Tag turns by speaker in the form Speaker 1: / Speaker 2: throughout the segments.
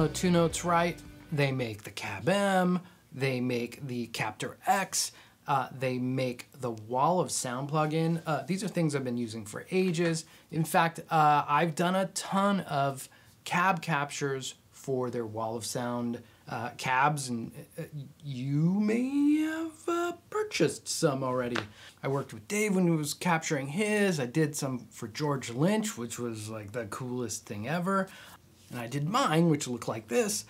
Speaker 1: know Twonotes, right? They make the Cab M, they make the Captor X, they make the Wall of Sound plugin. These are things I've been using for ages. In fact, I've done a ton of cab captures for their Wall of Sound cabs, and you may have purchased some already. I worked with Dave when he was capturing his. I did some for George Lynch, which was like the coolest thing ever. And I did mine, which looked like this.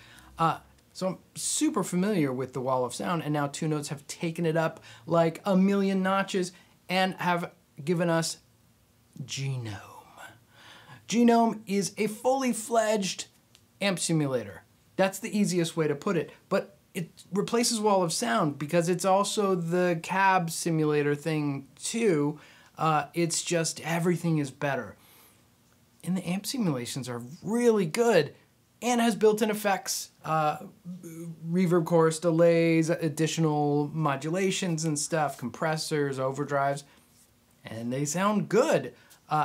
Speaker 1: So I'm super familiar with the Wall of Sound, and now Twonotes have taken it up like a million notches and have given us GENOME. GENOME is a fully fledged amp simulator. That's the easiest way to put it, but it replaces Wall of Sound because it's also the cab simulator thing too. It's just everything is better. And the amp simulations are really good and has built-in effects, reverb, chorus, delays, additional modulations and stuff, compressors, overdrives, and they sound good.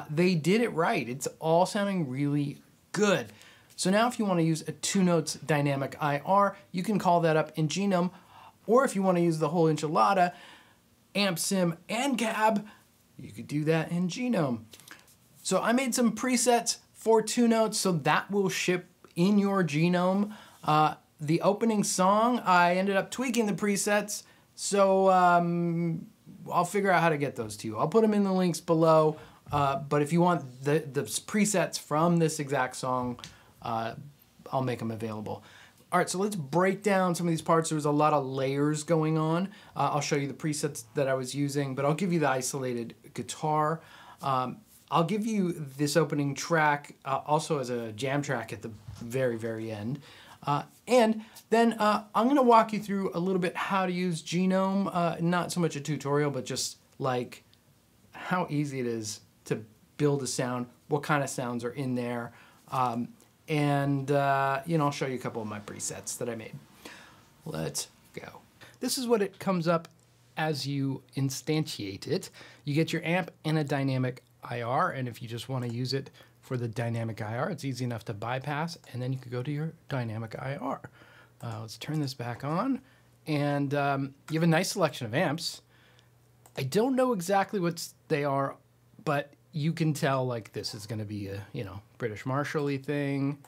Speaker 1: They did it right. It's all sounding really good. So now if you want to use a Twonotes dynamic IR, you can call that up in GENOME, or if you want to use the whole enchilada, amp sim and cab, you could do that in GENOME. So I made some presets for Twonotes, so that will ship in your GENOME. The opening song, I ended up tweaking the presets, so I'll figure out how to get those to you. I'll put them in the links below, but if you want the presets from this exact song, I'll make them available. All right, so let's break down some of these parts. There was a lot of layers going on. I'll show you the presets that I was using, but I'll give you the isolated guitar. I'll give you this opening track also as a jam track at the very, very end. And then I'm gonna walk you through a little bit how to use GENOME, not so much a tutorial, but just like how easy it is to build a sound, what kind of sounds are in there. And you know, I'll show you a couple of my presets that I made. Let's go. This is what it comes up as you instantiate it. You get your amp and a dynamic IR, and if you just want to use it for the dynamic IR, it's easy enough to bypass, and then you could go to your dynamic IR. Let's turn this back on, and you have a nice selection of amps. I don't know exactly what they are, but you can tell like this is going to be a, you know, British Marshall-y thing.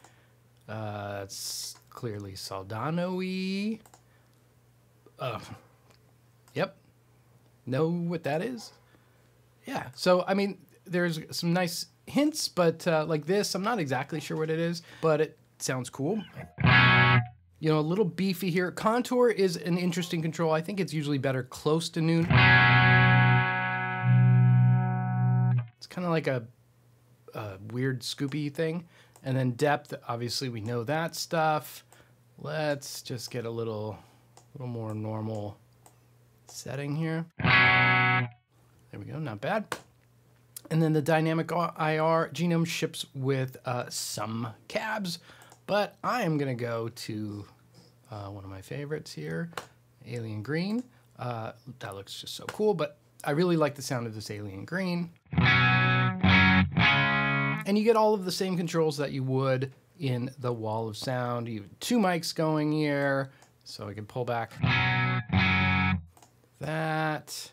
Speaker 1: It's clearly Soldano-y. Yep. Know what that is? Yeah. So, I mean, there's some nice hints, but like this, I'm not exactly sure what it is, but it sounds cool. You know, a little beefy here. Contour is an interesting control. I think it's usually better close to noon. It's kind of like a weird scoopy thing. And then depth, obviously we know that stuff. Let's just get a little more normal setting here. There we go, not bad. And then the dynamic IR, GENOME ships with some cabs, but I am gonna go to one of my favorites here, Alien Green. That looks just so cool, but I really like the sound of this Alien Green. And you get all of the same controls that you would in the Wall of Sound. You have two mics going here, so I can pull back that.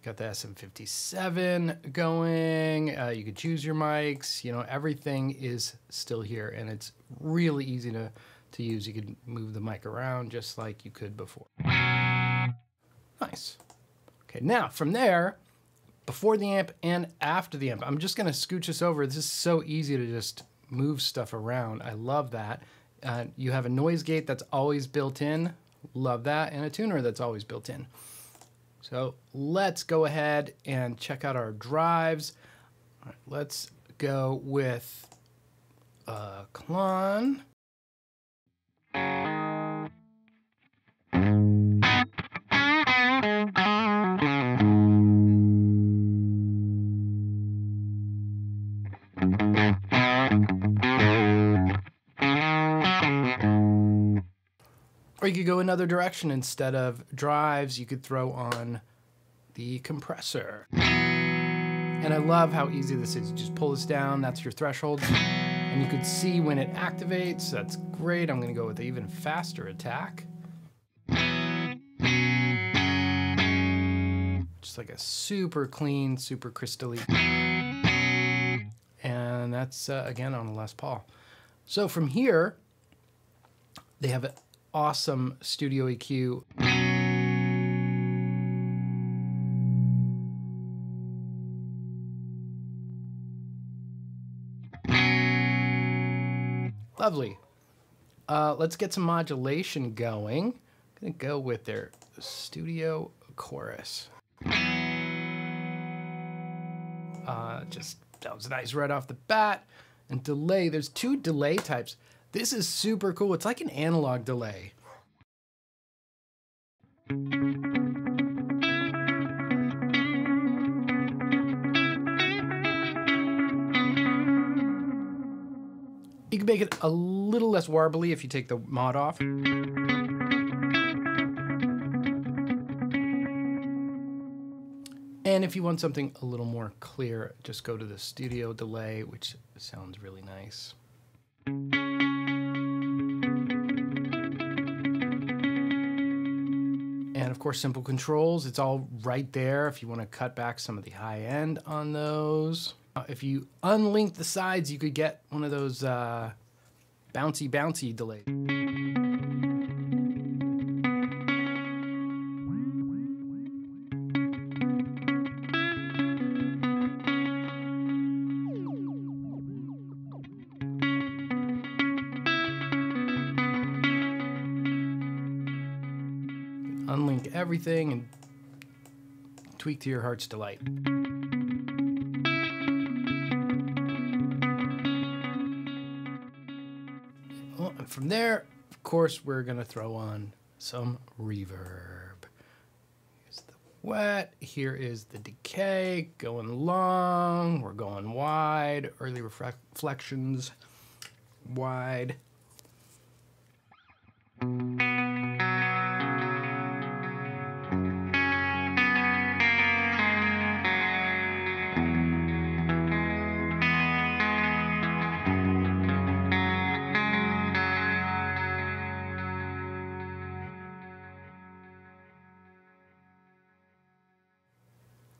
Speaker 1: Got the SM57 going. You could choose your mics. You know, everything is still here, and it's really easy to use. You could move the mic around just like you could before. Nice. Okay, now from there, before the amp and after the amp, I'm just gonna scooch this over. This is so easy to just move stuff around. I love that. You have a noise gate that's always built in. Love that. And a tuner that's always built in. So let's go ahead and check out our drives. All right, let's go with Klon. Or you could go another direction. Instead of drives, you could throw on the compressor. And I love how easy this is. You just pull this down, that's your threshold. And you could see when it activates, that's great. I'm gonna go with an even faster attack. Just like a super clean, super crystally. And that's, again, on a Les Paul. So from here, they have an awesome studio EQ. Lovely. Let's get some modulation going. I'm gonna go with their studio chorus. Just sounds nice right off the bat. And delay, there's 2 delay types. This is super cool. It's like an analog delay. You can make it a little less warbly if you take the mod off. And if you want something a little more clear, just go to the studio delay, which sounds really nice. And of course, simple controls, it's all right there if you want to cut back some of the high end on those. If you unlink the sides, you could get one of those bouncy delays. Unlink everything and tweak to your heart's delight. Well, and from there, of course, we're gonna throw on some reverb. Here's the wet, here is the decay, going long, we're going wide, early reflections, wide.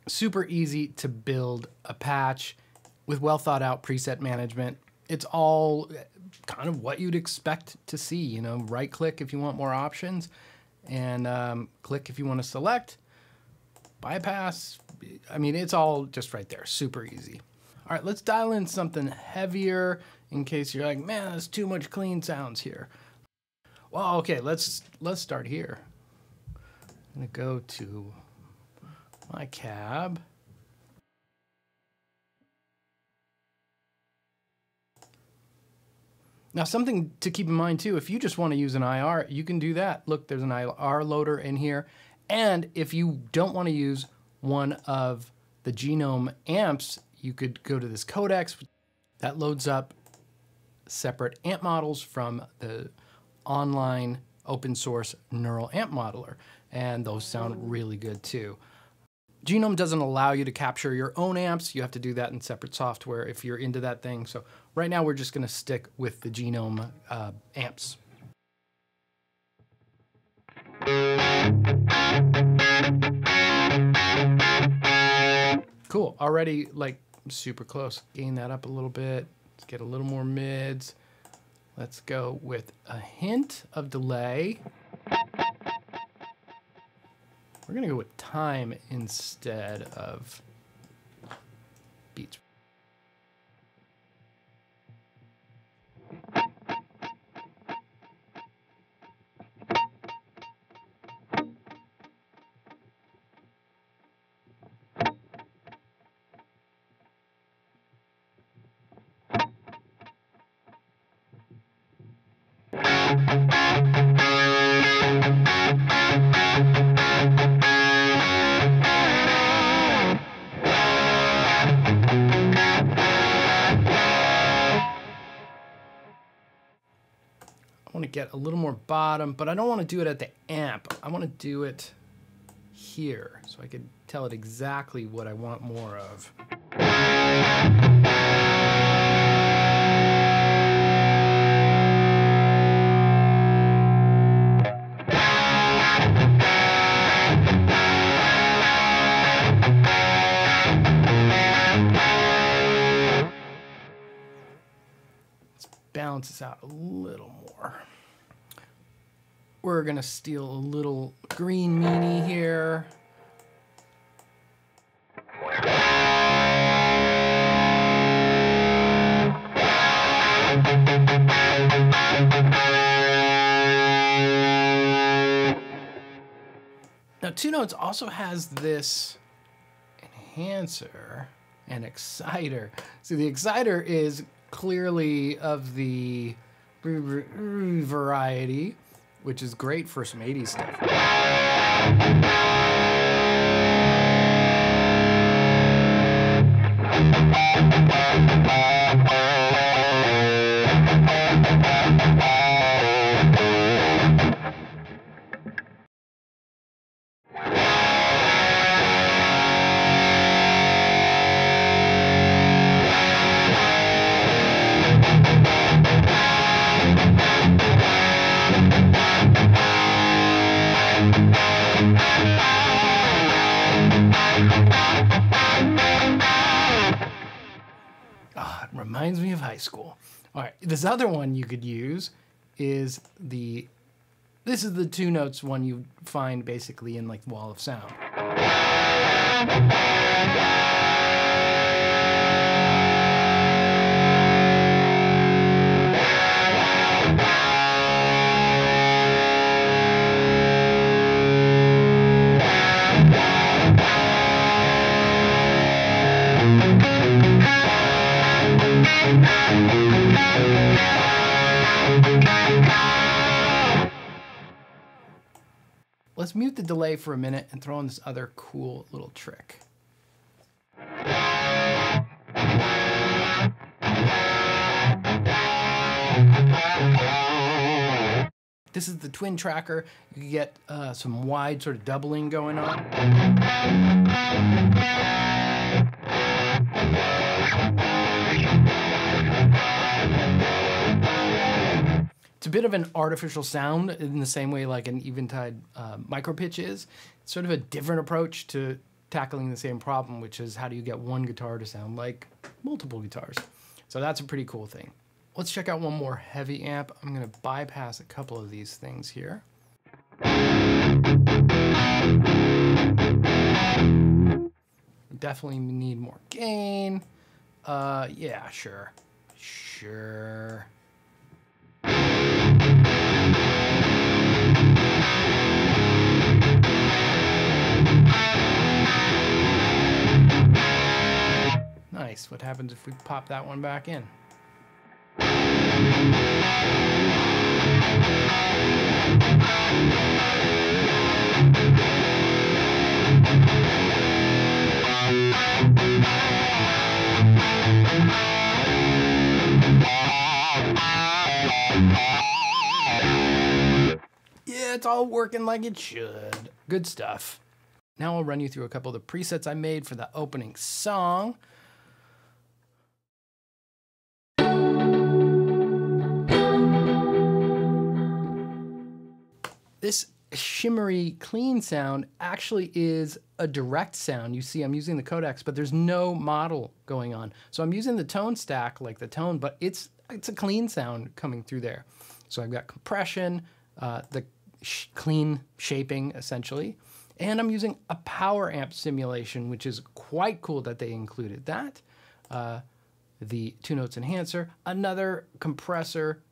Speaker 1: Super easy to build a patch with well thought out preset management. It's all kind of what you'd expect to see, you know, right click if you want more options and click if you want to select, bypass. I mean, it's all just right there, super easy. All right, let's dial in something heavier in case you're like, man, there's too much clean sounds here. Well, okay, let's start here. I'm gonna go to my cab. Now, something to keep in mind too, if you just want to use an IR, you can do that. Look, there's an IR loader in here. And if you don't want to use one of the GENOME amps, you could go to this codex. That loads up separate amp models from the online open source neural amp modeler. And those sound really good too. GENOME doesn't allow you to capture your own amps. You have to do that in separate software if you're into that thing. So right now we're just gonna stick with the GENOME amps. Cool, already like super close. Gain that up a little bit. Let's get a little more mids. Let's go with a hint of delay. We're gonna go with time instead of beats. I want to get a little more bottom, but I don't want to do it at the amp. I want to do it here so I can tell it exactly what I want more of. balance this out a little more. We're gonna steal a little green meanie here. Now, Twonotes also has this enhancer and exciter. So the exciter is clearly of the variety, which is great for some 80s stuff. Reminds me of high school. All right, this other one you could use is this is the Twonotes one you find basically in like Wall of Sound. Let's mute the delay for a minute and throw in this other cool little trick. This is the twin tracker. You can get some wide sort of doubling going on. It's a bit of an artificial sound in the same way like an Eventide micropitch is. It's sort of a different approach to tackling the same problem, which is how do you get one guitar to sound like multiple guitars? So that's a pretty cool thing. Let's check out one more heavy amp. I'm gonna bypass a couple of these things here. Definitely need more gain. Yeah, sure. Sure. Nice. What happens if we pop that one back in? Yeah, it's all working like it should. Good stuff. Now I'll run you through a couple of the presets I made for the opening song. This shimmery clean sound actually is a direct sound. You see I'm using the codecs, but there's no model going on. So I'm using the tone stack like the tone, but it's a clean sound coming through there. So I've got compression, the clean shaping essentially, and I'm using a power amp simulation, which is quite cool that they included that. The Twonotes enhancer, another compressor,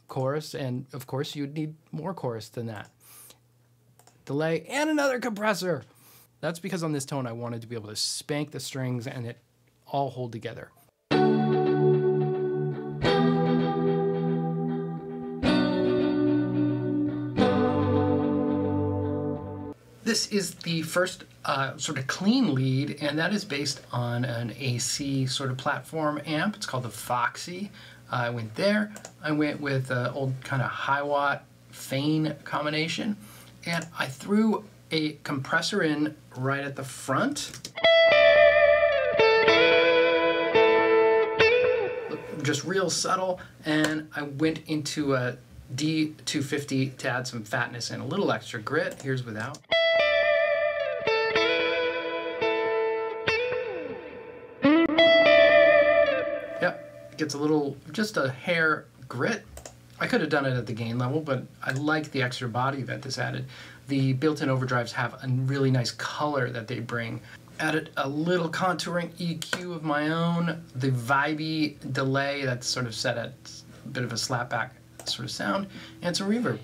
Speaker 1: chorus, and of course you'd need more chorus than that. Delay and another compressor. That's because on this tone I wanted to be able to spank the strings and it all hold together. This is the first sort of clean lead, and that is based on an AC sort of platform amp. It's called the Foxy. I went there. I went with an old kind of high watt Fane combination, and I threw a compressor in right at the front. Just real subtle, and I went into a D250 to add some fatness and a little extra grit. Here's without. gets a little, just a hair grit. I could have done it at the gain level, but I like the extra body that this added. The built-in overdrives have a really nice color that they bring. Added a little contouring EQ of my own. The vibey delay that's sort of set at a bit of a slapback sort of sound, and some reverb.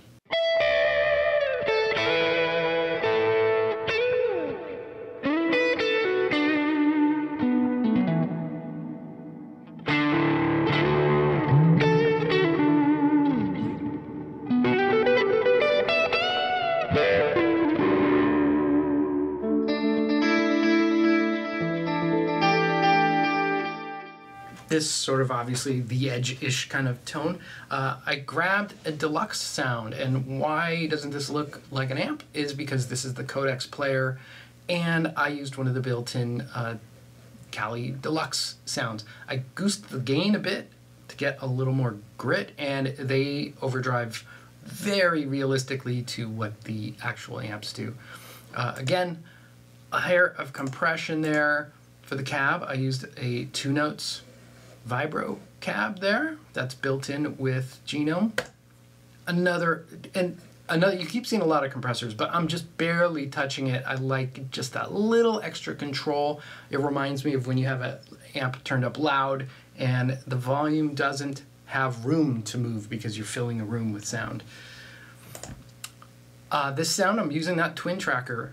Speaker 1: This sort of obviously the edge-ish kind of tone. I grabbed a deluxe sound, and why doesn't this look like an amp is because this is the ToneX player, and I used one of the built-in Cali Deluxe sounds. I goosed the gain a bit to get a little more grit, and they overdrive very realistically to what the actual amps do. Again, a hair of compression there. For the cab, I used a Twonotes Vibro cab there that's built in with GENOME. Another, you keep seeing a lot of compressors, but I'm just barely touching it. I like just that little extra control. It reminds me of when you have an amp turned up loud and the volume doesn't have room to move because you're filling a room with sound. This sound, I'm using that twin tracker.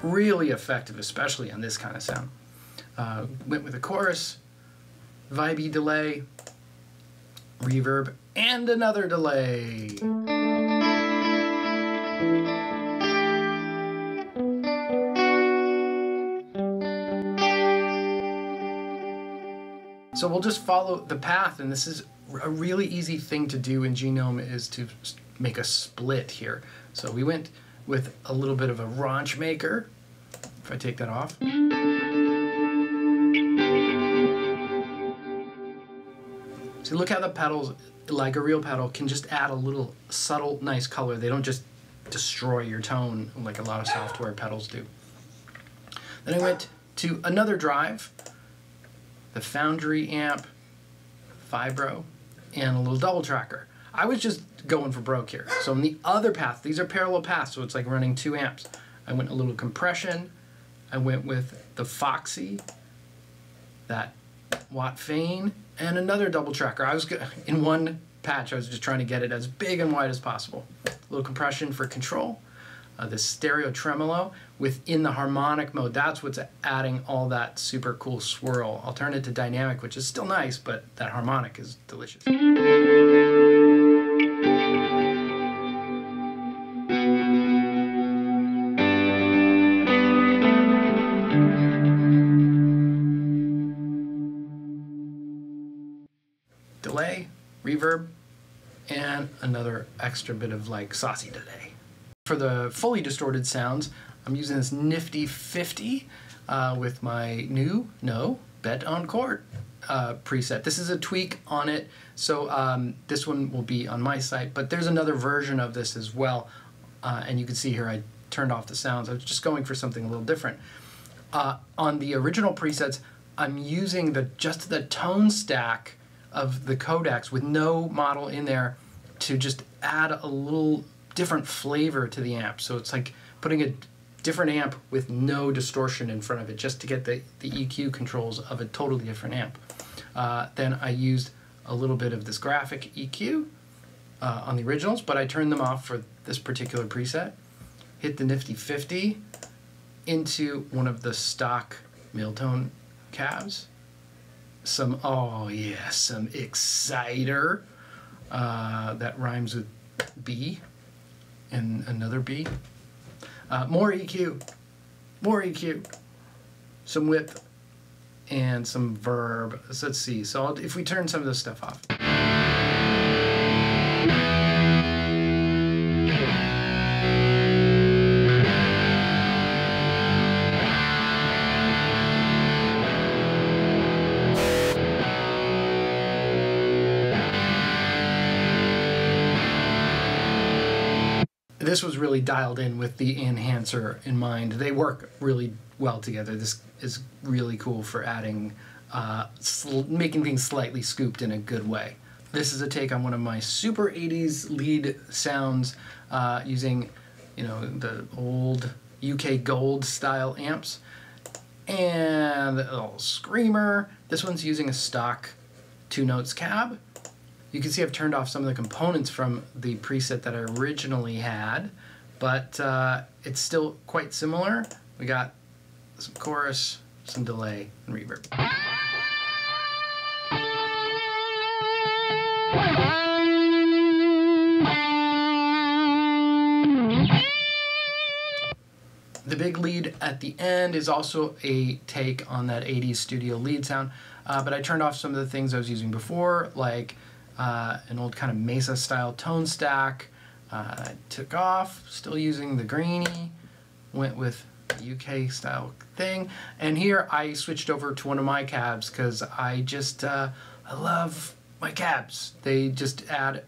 Speaker 1: Really effective, especially on this kind of sound. Went with a chorus, vibey delay, reverb, and another delay. So we'll just follow the path, and this is a really easy thing to do in GENOME is to make a split here. So we went with a little bit of a raunch maker. If I take that off. So look how the pedals, like a real pedal, can just add a little subtle, nice color. They don't just destroy your tone like a lot of software pedals do. Then I went to another drive, the Foundry amp, Vibro, and a little double tracker. I was just going for broke here. So in the other path, these are parallel paths, so it's like running 2 amps. I went a little compression. I went with the Foxy, that Watt Fane, and another double tracker. I was in one patch. I was just trying to get it as big and wide as possible. A little compression for control. The stereo tremolo within the harmonic mode. That's what's adding all that super cool swirl. I'll turn it to dynamic, which is still nice, but that harmonic is delicious. Delay, reverb, and another extra bit of like saucy delay. For the fully distorted sounds, I'm using this nifty 50 with my new Bet on Chord preset. This is a tweak on it, so this one will be on my site, but there's another version of this as well, and you can see here I turned off the sounds. I was just going for something a little different. On the original presets, I'm using just the tone stack of the codecs with no model in there to just add a little different flavor to the amp. So it's like putting a different amp with no distortion in front of it just to get the EQ controls of a totally different amp. Then I used a little bit of this graphic EQ on the originals, but I turned them off for this particular preset. Hit the nifty 50 into one of the stock mid-tone cabs. Some, oh yeah, some exciter that rhymes with B and another B. More EQ, some width, and some verb. So let's see. So if we turn some of this stuff off. This was really dialed in with the enhancer in mind. They work really well together. This is really cool for adding, making things slightly scooped in a good way. This is a take on one of my super 80s lead sounds using, the old UK Gold style amps. And a little screamer. This one's using a stock Twonotes cab. You can see I've turned off some of the components from the preset that I originally had, but it's still quite similar. We got some chorus, some delay, and reverb. The big lead at the end is also a take on that 80s studio lead sound, but I turned off some of the things I was using before, like an old kind of Mesa style tone stack. I took off, still using the greeny, went with the UK style thing, and here I switched over to one of my cabs because I just, I love my cabs. They just add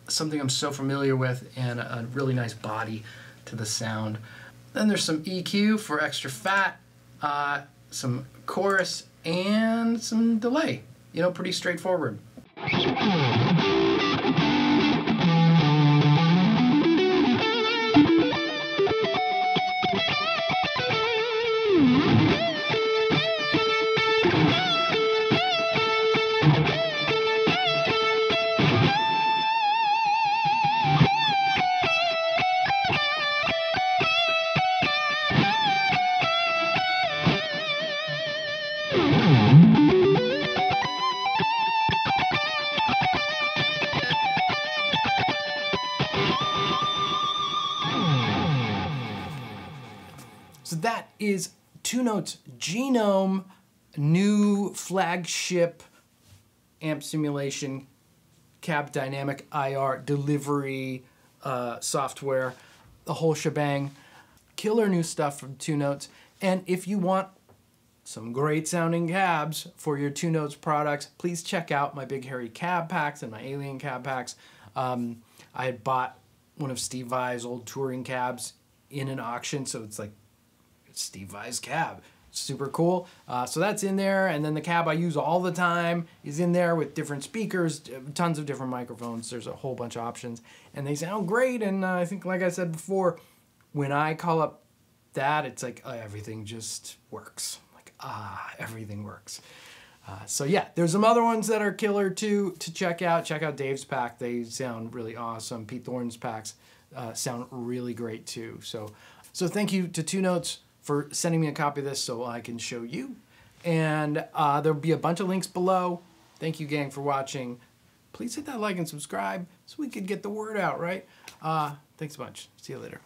Speaker 1: something I'm so familiar with and a really nice body to the sound. Then there's some EQ for extra fat, some chorus, and some delay. Pretty straightforward. So that is Twonotes GENOME, new flagship amp simulation, cab dynamic IR delivery software, the whole shebang. Killer new stuff from Twonotes. And if you want some great sounding cabs for your Twonotes products, please check out my Big Hairy Cab Packs and my Alien Cab Packs. I had bought one of Steve Vai's old touring cabs in an auction, so it's like Steve Vai's cab. Super cool. So that's in there, and then the cab I use all the time is in there with different speakers, tons of different microphones. There's a whole bunch of options, and they sound great. And I think, like I said before, when I call up that, it's like everything just works. Like, everything works. So yeah, there's some other ones that are killer too to check out. Check out Dave's pack. They sound really awesome. Pete Thorne's packs sound really great too. So thank you to Twonotes for sending me a copy of this so I can show you. And there'll be a bunch of links below. Thank you, gang, for watching. Please hit that like and subscribe so we could get the word out, right? Thanks a bunch. See you later.